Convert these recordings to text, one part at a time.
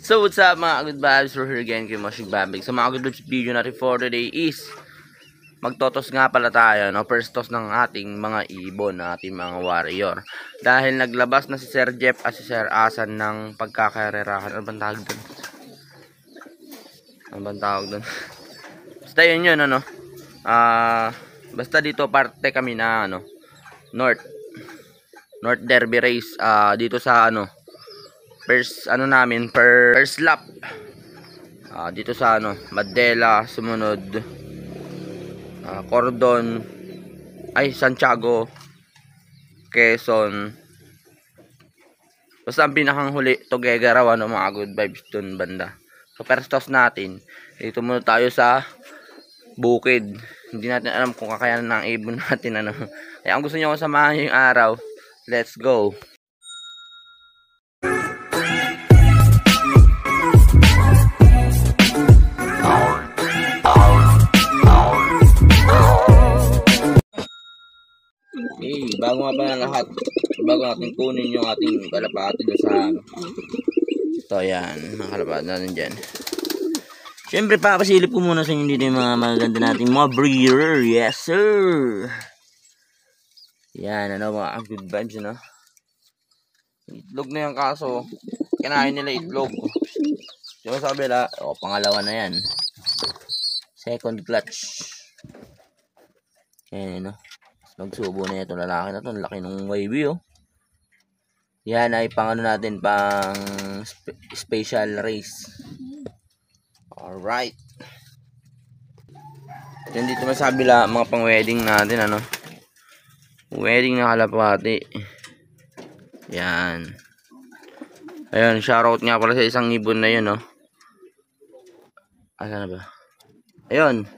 So what's up mga good vibes, we're here again kay Moshig Babig. So mga good vibes, video natin for today is magtotos nga pala tayo, no? First toss ng ating mga ibon, ating mga warrior. Dahil naglabas na si Sir Jeff at si Sir Asan ng pagkakarerahan. Ano bang tawag dun? Ano bang tawag dun? Basta yun, ano? Basta dito parte kami na, ano? North Derby Race, dito sa, ano? First lap dito sa Madela, sumunod Cordon, Santiago, Quezon, basta ang pinakang huli Tuguegarao, mga good vibes dun banda. So first toss natin dito muna tayo sa bukid. Hindi natin alam kung kakayanan ng ibon natin, kaya ang gusto nyo kung samahan yung araw, let's go. Bago nga pala lahat, bago natin kunin yung ating kalapati na sa ito, yan, mga kalapati natin dyan. Siyempre papasilip ko muna sa inyo dito yung mga magaganda nating mga breeder. Yes sir. Yan, mga good vibes, itlog na yung kaso kinain nila itlog. Yung sa kabila, pangalawa na yan, second clutch. Yan, magsubo na itong lalaki na ito. Laki ng wavy, Yan ay pang natin, pang special race. Alright. Yan dito masabi la, mga pang wedding natin, wedding na kalapati. Yan. Ayun, shoutout nga pala sa isang ibon na yun, Asan na ba? Ayun.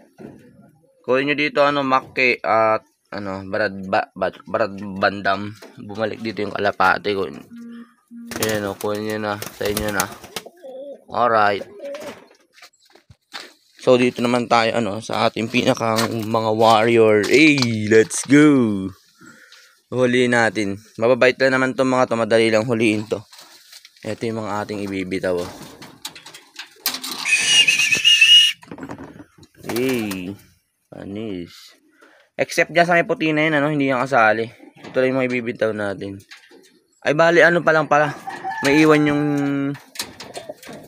Kunin nyo dito, Makke at Brad Bandam. Bumalik dito yung kalapati ko. Ayan, kunin nyo na. Sa inyo na. Alright. So, dito naman tayo, sa ating pinakang mga warrior. Hey, let's go! Huliin natin. Mababait lang naman itong mga to. Madali lang huliin to. Ito yung mga ating ibibitaw, Hey, panis. Except dyan sa may puti na yun, hindi yan kasali. Ito lang yung mga ibibitaw natin. Ay, bali, pa lang pala. May iwan yung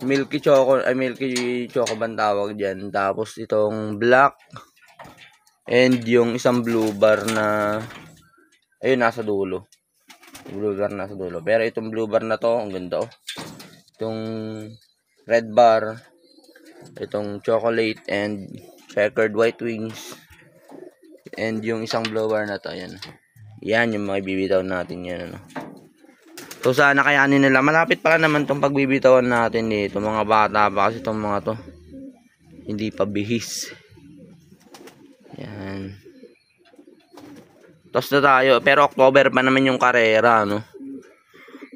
milky choco bang tawag dyan. Tapos itong black. And yung isang blue bar na, ayun, nasa dulo. Blue bar nasa dulo. Pero itong blue bar na to, ang ganda, Itong red bar. Itong chocolate and checkered white wings. And yung isang blower na to, yan. Yan yung mga bibitaw natin yan, So sana kayanin nila. Malapit pala naman tong pagbibitawan natin dito. Mga bata pa kasi itong mga to. Hindi pa bihis. Yan. Tapos na tayo. Pero October pa naman yung karera,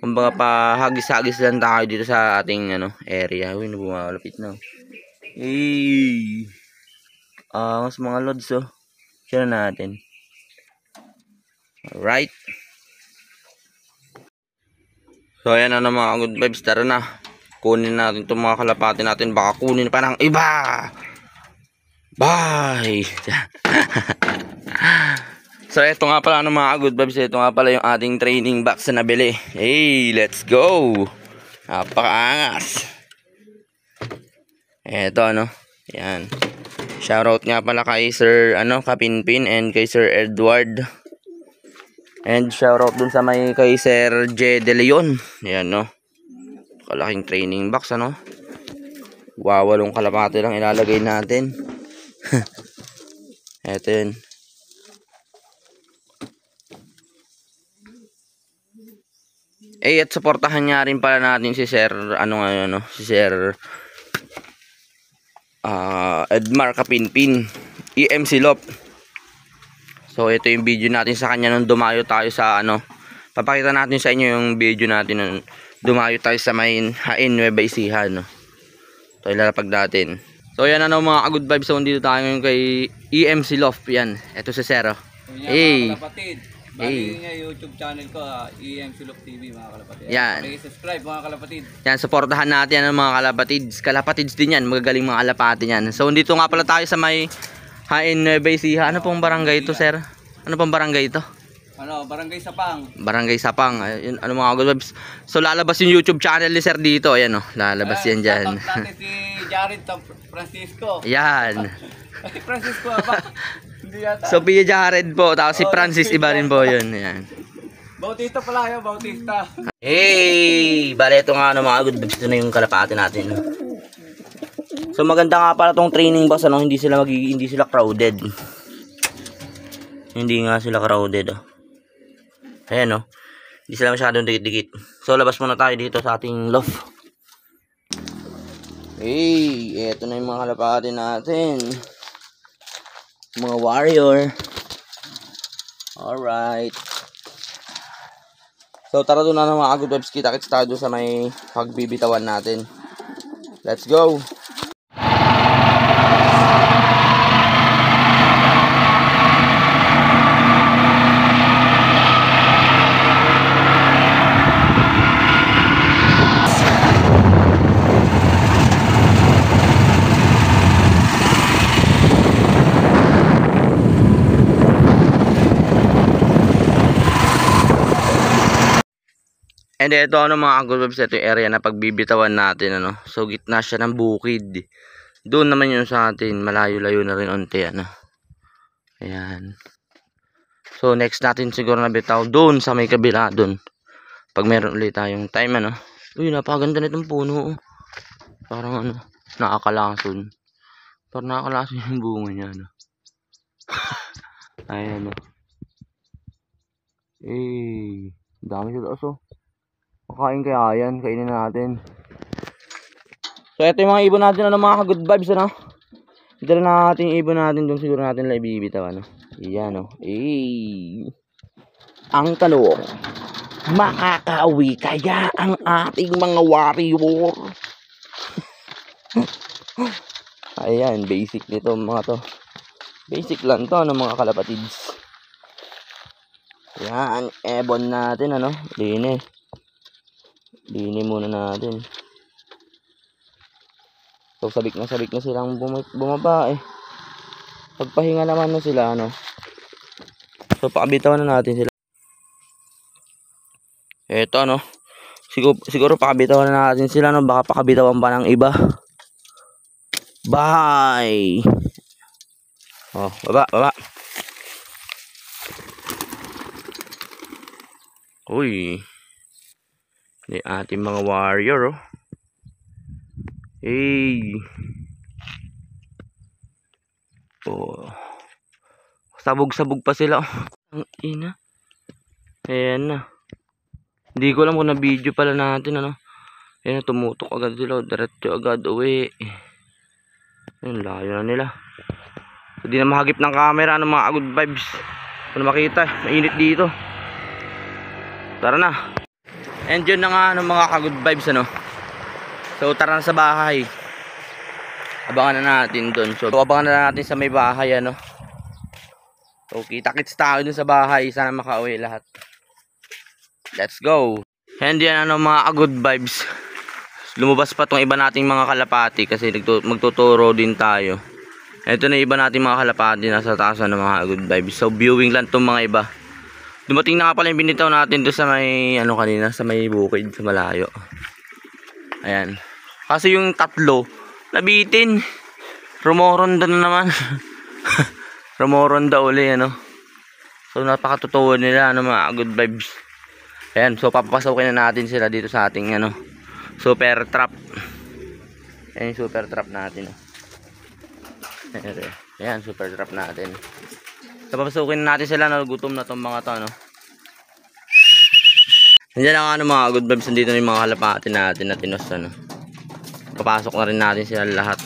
Kumbaga pa hagis-hagis lang tayo dito sa ating area. Uy, bumalapit na. Mas mga lods, Share natin. Alright. So ayan na mga good vibes. Tara na. Kunin natin itong mga kalapati natin. Baka kunin pa ng iba. Bye. So ito nga pala mga good vibes. Ito nga pala yung ating training box na nabili. Hey, let's go. Napakaangas. Ito Yan. Shoutout nga pala kay Sir Kapinpin and kay Sir Edward. And shoutout dun sa kay Sir J. De Leon. Yan, Kalaking training box, Wawalong kalapati lang ilalagay natin. Eto yun. At supportahan niya rin pala natin si Sir, si Sir Edmar Kapinpin, EMC Lop. So ito yung video natin sa kanya nung dumayo tayo sa papakita natin sa inyo yung video natin nung dumayo tayo sa main Hain Nueva Ecija, So ilalapag natin. So yan mga good vibes. So dito tayo ngayon kay EMC Lop. Yan, ito si Sir. Hey. Bali nga YouTube channel ko, EM Sulok TV mga kalapatid. Yan. Subscribe mga kalapatid. Yan, supportahan natin ang mga kalapatids. Kalapatids din yan, magagaling mga kalapati yan. So, dito nga pala tayo sa may Hain Nueva Ecija. Ano pong barangay ito, sir? Ano pong barangay ito? Barangay Sapang. Barangay Sapang. Ayun, ano mga good vibes. So, lalabas yung YouTube channel ni sir dito. Ayan, oh. Lalabas yan dyan. Shoutout natin si Jared Francisco. Yan. Francisco ba? Hindi yata. So, Pia Jared po. Tapos si Francis, iba rin po yun. Ayan. Bautista pala yun, Bautista. Hey! Bale, ito nga mga good vibes. Ito na yung kalapati natin. So, maganda nga pala tong training boss. Ano? Hindi sila crowded. Hindi nga sila crowded. Oh. Ayan, oh. Hindi sila masyadong dikit-dikit. So, labas muna tayo dito sa ating loft. Hey! Ito na yung mga kalapati natin. Mga warrior. Alright. So, tara doon na ng mga good vibes. Kita-kits tayo sa may pagbibitawan natin. Let's go! And ito ano mga good vibes, ito yung area na pagbibitawan natin ano. So gitna siya ng bukid. Doon naman yun sa atin, malayo-layo na rin onte ano. Ayan. So next natin siguro na bitaw doon sa may kabila doon. Pag meron ulit tayong time ano. Uy, napakaganda nitong puno. Parang ano, nakakalason. Parang nakakalason yung bunga niya ano. Ayan oh. Eh, dami sa taas oh. Makain kaya yan, kainin natin. So ito yung mga ibon natin ano, mga good vibes ano. Ito na natin yung ibon natin doon, siguro natin lang ibibitaw ano. Iyan oh. Eh. Ang tanong, makakauwi kaya ang ating mga warrior? Ayan, basic nito mga to. Basic lang to ano mga kalapatids. Yan, ebon natin ano, linis. Linis muna natin. So sabik na silang bumaba eh. Pagpahinga naman na sila ano. So pakabitawan na natin sila. Eto ano. Siguro pakabitawan na natin sila no. Baka pakabitawan pa ng iba. Bye. Oh, baba. Uy. Ini ating mga warrior oh. Hey. Oh. Sabog-sabog pa sila oh. Ang ina. Ayan na. Hindi ko alam kung na-video pala natin ano. Ayan na, tumutok agad sila. Diretso agad uwi. Ayan, layo na nila. Hindi na mahagip ng camera ng mga good vibes. Kung makita, mainit dito. Tara na. And yun na nga ano, mga ka-good vibes ano. So tara na sa bahay. Abangan na natin doon. So abangan na natin sa may bahay ano. So kita-kits tayo dun sa bahay. Sana makauwi lahat. Let's go. And yan ano mga ka-good vibes. Lumabas pa tong iba nating mga kalapati kasi magtuturo din tayo. Ito na iba nating mga kalapati nasa taas ng mga good vibes. So viewing lang tong mga iba. Dumating na nga pala yung binitaw natin doon sa may ano kanina, sa may bukid sa malayo. Ayan. Kasi yung tatlo nabitin. Rumoronda na naman. Rumoronda uli ano. So napakatotoo nila ano mga good vibes. Ayan, so papapasokin na natin sila dito sa ating ano, super trap. Ayan yung super trap natin. Ayan, super trap natin. So papasukin natin sila na gutom na tong mga to no. Nandiyan na nga mga good vibes, nandito na yung mga kalapati natin na tinos ano. Papasok na rin natin sila lahat.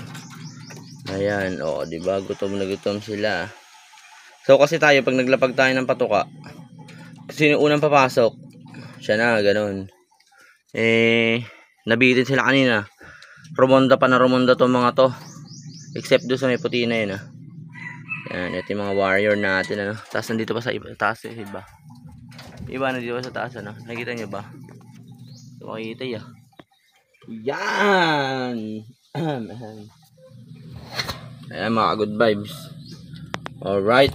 Ayan, oh, di ba gutom na gutom sila. So kasi tayo pag naglapag tayo ng patuka, kasi yung unang papasok, siya na ganoon. Nabitin sila kanina. Rumonda pa na rumonda tong mga to. Except doon sa may puti na yun ah. Yan, ito yung mga warrior natin ano. Tapos nandito pa sa iba, taas yung iba. Iba na dito sa taas, ano? Nakita nyo ba? So, makikita ya. Yan! Ayan mga good vibes. Alright.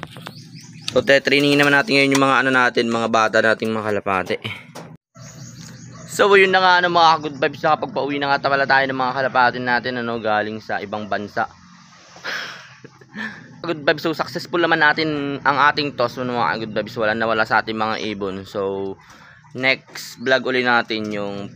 So, training naman natin ngayon yung mga ano natin, mga bata nating mga kalapate. So, yun na nga ano, mga good vibes. Nakapagpauwi na nga pala tayo ng mga kalapate natin, ano, galing sa ibang bansa. Good vibes. So, successful naman natin ang ating toss, mga good vibes. Wala nawala sa ating mga ibon. So, next vlog ulit natin yung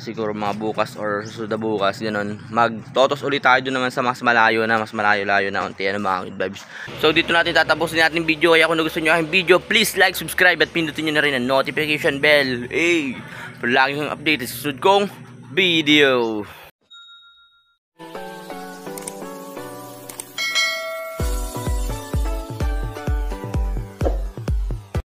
siguro mga bukas or susunod na bukas, ganun. Magtotos ulit tayo doon naman sa mas malayo na unti, ano mga good vibes. So dito natin tatapusin natin video. Kaya kung nagustuhan nyo ang video, please like, subscribe at pindutin nyo na rin ang notification bell. Hey, para lagi kang update sa susunod kong video.